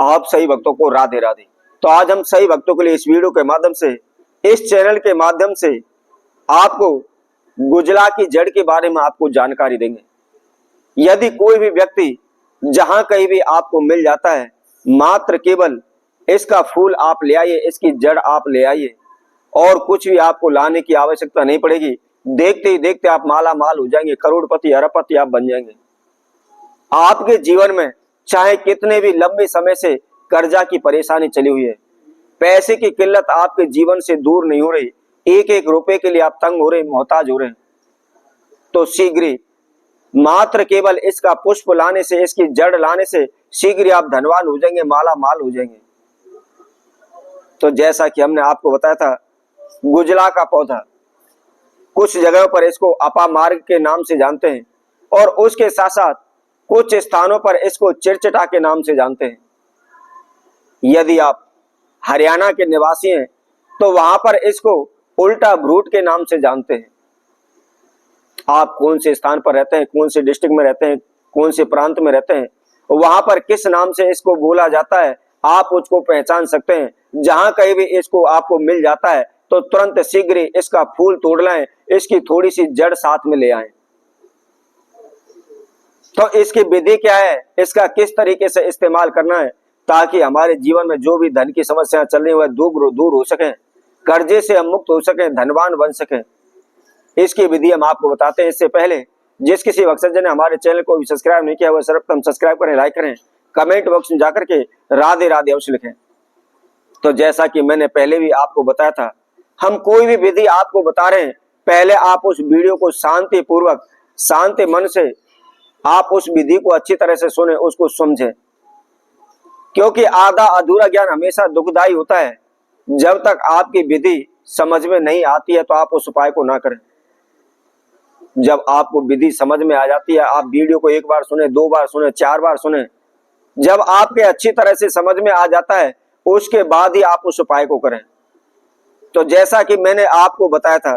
आप सही भक्तों को राधे राधे। तो आज हम सही भक्तों के लिए इस वीडियो के माध्यम से, इस चैनल के माध्यम से आपको गुजला की जड़ के बारे में आपको जानकारी देंगे। यदि कोई भी व्यक्ति जहां कहीं भी आपको मिल जाता है, मात्र केवल इसका फूल आप ले आइए, इसकी जड़ आप ले आइए और कुछ भी आपको लाने की आवश्यकता नहीं पड़ेगी। देखते ही देखते आप माला माल हो जाएंगे, करोड़पति अरबपति आप बन जाएंगे। आपके जीवन में चाहे कितने भी लंबे समय से कर्जा की परेशानी चली हुई है, पैसे की किल्लत आपके जीवन से दूर नहीं हो रही, एक एक रुपए के लिए आप तंग हो रहे, मोहताज हो रहे हैं, तो शीघ्र ही मात्र केवल इसका पुष्प लाने से, इसकी जड़ लाने से शीघ्र ही आप धनवान हो जाएंगे, माला माल हो जाएंगे। तो जैसा कि हमने आपको बताया था, गुजला का पौधा, कुछ जगहों पर इसको अपामार्ग के नाम से जानते हैं और उसके साथ साथ कुछ स्थानों पर इसको चिरचटा के नाम से जानते हैं। यदि आप हरियाणा के निवासी हैं तो वहां पर इसको उल्टा भ्रूट के नाम से जानते हैं। आप कौन से स्थान पर रहते हैं, कौन से डिस्ट्रिक्ट में रहते हैं, कौन से प्रांत में रहते हैं, वहां पर किस नाम से इसको बोला जाता है, आप उसको पहचान सकते हैं। जहां कहीं भी इसको आपको मिल जाता है तो तुरंत शीघ्र ही इसका फूल तोड़ लाएं, इसकी थोड़ी सी जड़ साथ में ले आएं। तो इसकी विधि क्या है, इसका किस तरीके से इस्तेमाल करना है ताकि हमारे जीवन में जो भी धन की समस्या चल रही है वह दूर हो सके, कर्जे से हम मुक्त हो सके, धनवान बन सके, इसकी विधि हम आपको बताते हैं। इससे पहले जिस किसी वक्सजन ने हमारे चैनल को भी सब्सक्राइब नहीं किया वह सर्वप्रथम सब्सक्राइब करें, लाइक करें, कमेंट बॉक्स में जाकर के राधे राधे अवश्य लिखें। तो जैसा कि मैंने पहले भी आपको बताया था, हम कोई भी विधि आपको बता रहे हैं, पहले आप उस वीडियो को शांति पूर्वक, शांति मन से आप उस विधि को अच्छी तरह से सुने, उसको समझें, क्योंकि आधा अधूरा ज्ञान हमेशा दुखदाई होता है। जब तक आपकी विधि समझ में नहीं आती है तो आप उस उपाय को ना करें। जब आपको विधि समझ में आ जाती है, आप वीडियो को एक बार सुने, दो बार सुने, चार बार सुने, जब आपके अच्छी तरह से समझ में आ जाता है उसके बाद ही आप उस उपाय को करें। तो जैसा कि मैंने आपको बताया था,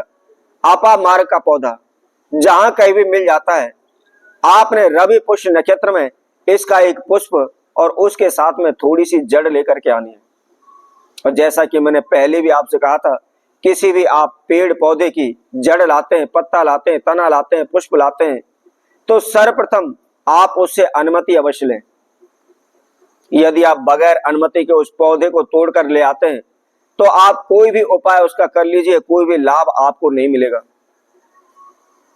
अपामार्ग का पौधा जहां कहीं भी मिल जाता है, आपने रवि पुष्य नक्षत्र में इसका एक पुष्प और उसके साथ में थोड़ी सी जड़ लेकर के आनी है। और जैसा कि मैंने पहले भी आपसे कहा था, किसी भी आप पेड़ पौधे की जड़ लाते हैं, पत्ता लाते हैं, तना लाते हैं, पुष्प लाते हैं, तो सर्वप्रथम आप उससे अनुमति अवश्य लें। यदि आप बगैर अनुमति के उस पौधे को तोड़कर ले आते हैं तो आप कोई भी उपाय उसका कर लीजिए, कोई भी लाभ आपको नहीं मिलेगा।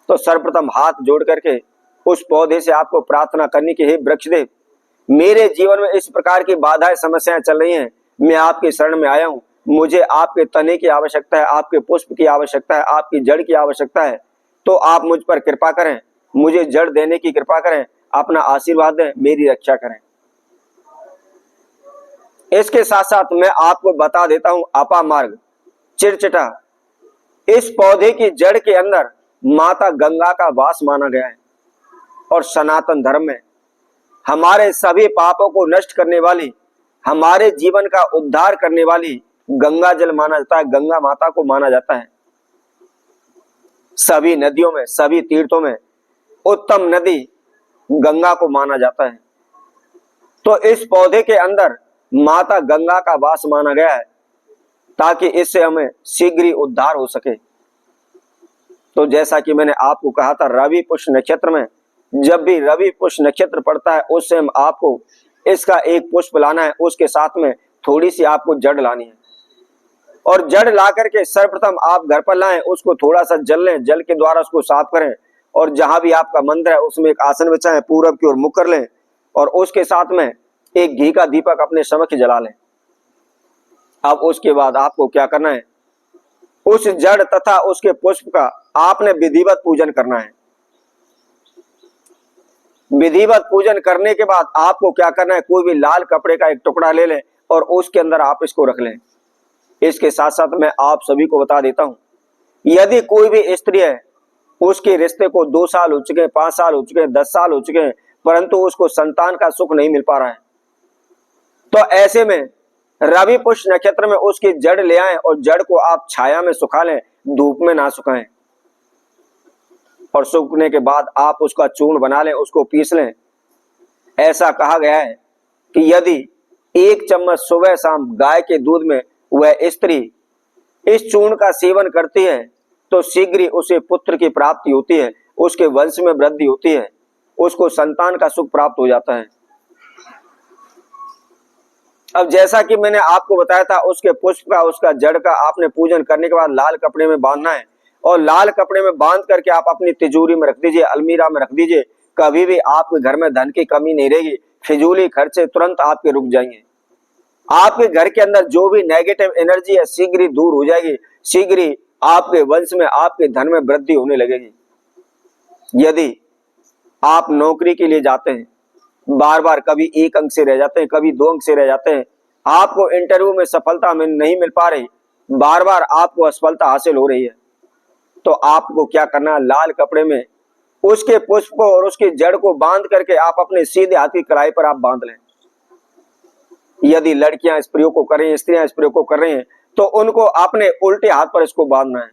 तो सर्वप्रथम हाथ जोड़ करके उस पौधे से आपको प्रार्थना करनी कि हे वृक्षदेव, मेरे जीवन में इस प्रकार की बाधाएं, समस्याएं चल रही हैं, मैं आपके शरण में आया हूं, मुझे आपके तने की आवश्यकता है, आपके पुष्प की आवश्यकता है, आपकी जड़ की आवश्यकता है, तो आप मुझ पर कृपा करें, मुझे जड़ देने की कृपा करें, अपना आशीर्वाद दें, मेरी रक्षा करें। इसके साथ साथ मैं आपको बता देता हूं, अपामार्ग, चिरचटा, इस पौधे की जड़ के अंदर माता गंगा का वास माना गया है और सनातन धर्म में हमारे सभी पापों को नष्ट करने वाली, हमारे जीवन का उद्धार करने वाली गंगा जल माना जाता है, गंगा माता को माना जाता है। सभी नदियों में, सभी तीर्थों में उत्तम नदी गंगा को माना जाता है। तो इस पौधे के अंदर माता गंगा का वास माना गया है ताकि इससे हमें शीघ्र ही उद्धार हो सके। तो जैसा कि मैंने आपको कहा था, रवि पुष्य नक्षत्र में जब भी रवि पुष्य नक्षत्र पड़ता है उस समय आपको इसका एक पुष्प लाना है, उसके साथ में थोड़ी सी आपको जड़ लानी है और जड़ ला करके सर्वप्रथम आप घर पर लाएं, उसको थोड़ा सा जल लें, जल के द्वारा उसको साफ करें और जहां भी आपका मंदिर है उसमें एक आसन बिछाएं, पूरब की ओर मुख कर लें और उसके साथ में एक घी का दीपक अपने समक्ष जला लें। अब उसके बाद आपको क्या करना है, उस जड़ तथा उसके पुष्प का आपने विधिवत पूजन करना है। विधिवत पूजन करने के बाद आपको क्या करना है, कोई भी लाल कपड़े का एक टुकड़ा ले लें और उसके अंदर आप इसको रख लें। इसके साथ साथ मैं आप सभी को बता देता हूं, यदि कोई भी स्त्री है, उसके रिश्ते को 2 साल हो चुके हैं, 5 साल हो चुके हैं, 10 साल हो चुके हैं, परंतु उसको संतान का सुख नहीं मिल पा रहा है, तो ऐसे में रवि पुष्य नक्षत्र में उसकी जड़ ले आएं और जड़ को आप छाया में सुखा लें, धूप में ना सुखाएं। और सूखने के बाद आप उसका चूर्ण बना लें, उसको पीस लें। ऐसा कहा गया है कि यदि 1 चम्मच सुबह शाम गाय के दूध में वह स्त्री इस चूर्ण का सेवन करती है तो शीघ्र ही उसे पुत्र की प्राप्ति होती है, उसके वंश में वृद्धि होती है, उसको संतान का सुख प्राप्त हो जाता है। अब जैसा कि मैंने आपको बताया था, उसके पुष्प का, उसका जड़ का आपने पूजन करने के बाद लाल कपड़े में बांधना है और लाल कपड़े में बांध करके आप अपनी तिजोरी में रख दीजिए, अलमीरा में रख दीजिए। कभी भी आपके घर में धन की कमी नहीं रहेगी, फिजूली खर्चे तुरंत आपके रुक जाएंगे। आपके घर के अंदर जो भी नेगेटिव एनर्जी है शीघ्र ही दूर हो जाएगी, शीघ्र ही आपके वंश में, आपके धन में वृद्धि होने लगेगी। यदि आप नौकरी के लिए जाते हैं, बार बार कभी 1 अंक से रह जाते हैं, कभी 2 अंक से रह जाते हैं, आपको इंटरव्यू में सफलता नहीं मिल पा रही, बार बार आपको असफलता हासिल हो रही है, तो आपको क्या करना है, लाल कपड़े में उसके पुष्प को और उसकी जड़ को बांध करके आप अपने सीधे हाथ की कलाई पर आप बांध लें। यदि लड़कियां इस प्रयोग को कर रही हैं, स्त्रियां इस प्रयोग को कर रही हैं, तो उनको अपने उल्टे हाथ पर इसको बांधना है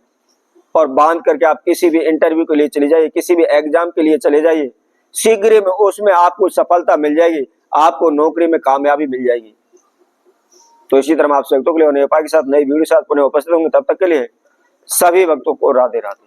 और बांध करके आप किसी भी इंटरव्यू के लिए चले जाइए, किसी भी एग्जाम के लिए चले जाइए, शीघ्र में उसमें आपको सफलता मिल जाएगी, आपको नौकरी में कामयाबी मिल जाएगी। तो इसी तरह आप भक्तों के लिए नेपाल के साथ नई वीडियो के साथ पुनः उपस्थित होंगे। तब तक के लिए सभी भक्तों को राधे राधे।